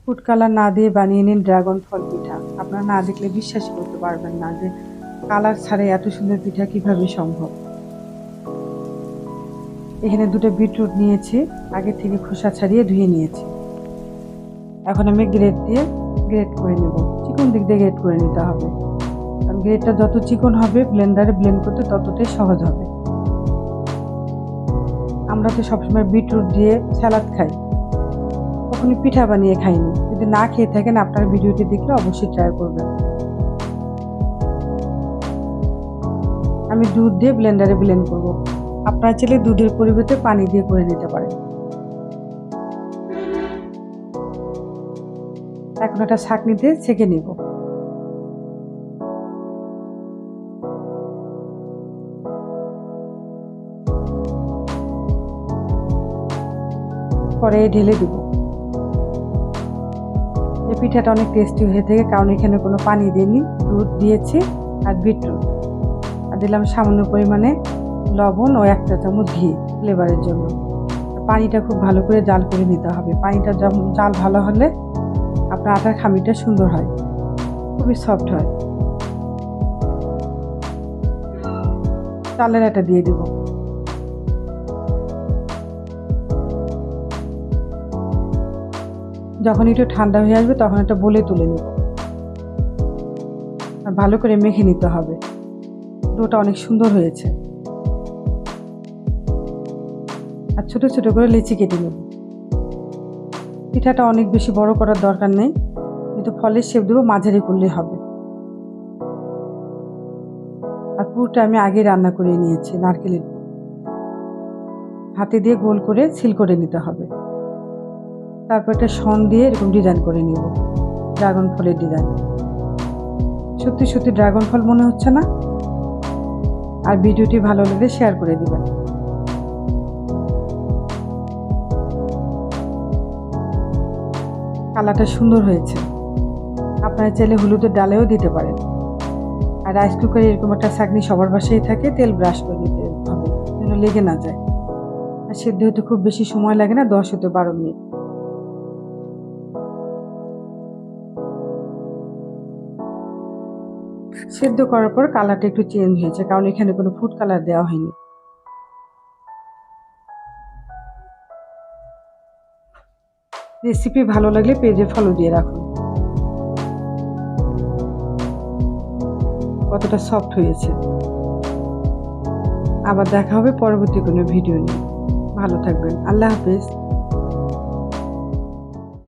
Food colour না দিয়ে বানিয়ে নিন ড্রাগন ফল পিঠা। আপনারা না দেখলে বিশ্বাসই করতে পারবেন না যে কালার ছাড়াই এত সুন্দর পিঠা কিভাবে সম্ভব। এখানে দুটো বিটরুট নিয়েছি, আগে থেকে খোসা ছাড়িয়ে ধুয়ে নিয়েছি। এখন আমি গ্রেট করে নেব। চিকন দিক দিয়ে গ্রেট করে নিতে হবে, কারণ গ্রেটটা যত চিকন হবে ব্লেন্ডারে ব্লেন্ড করতে ততটাই সহজ হবে। আমরা তো সবসময় বিটরুট দিয়ে স্যালাড খাই, কখনো পিঠা বানিয়ে খাইনি। যদি না খেয়ে থাকেন আপনার ভিডিওটি দেখলে অবশ্যই ট্রাই করবেন। আমি দুধ দিয়ে ব্লেন্ডারে ব্লেন্ড করব। আপনারা চাইলে দুধের পরিবর্তে পানি দিয়ে করে নিতে পারেন। এখন একটা ছাঁকনি দিয়ে ছেঁকে নিব। পরে ঢেলে দিব। এই পিঠাটা অনেক টেস্টি হয়ে থাকে, কারণ এখানে কোনো পানি দিইনি, দুধ দিয়েছি আর বিটরুট, আর দিলাম সামান্য পরিমাণে লবণ ও 1 চা চামচ ঘি ফ্লেভারের জন্য। পানিটা খুব ভালো করে জাল করে নিতে হবে। পানিটা জাল ভালো হলে আপনার আটার খামিরটা সুন্দর হয়, খুবই সফট হয়। চালের আটা দিয়ে দিব। যখন একটু ঠান্ডা হয়ে আসবে তখন একটা বলে তুলে নেব, আর ভালো করে মেখে নিতে হবে। ডোটা অনেক সুন্দর হয়েছে। আর ছোট ছোট করে লিচি কেটে নেব। পিঠাটা অনেক বেশি বড় করার দরকার নেই, কিন্তু ফলের শেপ দেবো, মাঝারি করলেই হবে। আর পুরটা আমি আগে রান্না করে নিয়েছি, নারকেলের পুর। হাতে দিয়ে গোল করে সিল করে নিতে হবে। তারপর একটা শন দিয়ে এরকম ডিজাইন করে নেব, ড্রাগন ফলের ডিজাইন। সত্যি সত্যি ড্রাগন ফল মনে হচ্ছে না? আর ভিডিওটি ভালো লাগলে শেয়ার করে দিবেন। কালারটা সুন্দর হয়েছে। আপনারা চাইলে হলুদের ডালেও দিতে পারেন। আর রাইস কুকারে এরকম একটা ছাঁকনি সবার বাসায় থাকে, তেল ব্রাশ করে দিতে হবে যেন লেগে না যায়। আর সেদ্ধ হতে খুব বেশি সময় লাগে না, 10 হতে 12 মিনিট। সেদ্ধ করার পর কালারটা একটু চেঞ্জ হয়েছে, কারণ এখানে কোনো ফুড কালার দেওয়া হয়নি। রেসিপি ভালো লাগলে পেজে ফলো দিয়ে রাখুন। কতটা সফট হয়েছে। আবার দেখা হবে পরবর্তী কোনো ভিডিও নিয়ে। ভালো থাকবেন। আল্লাহ হাফেজ।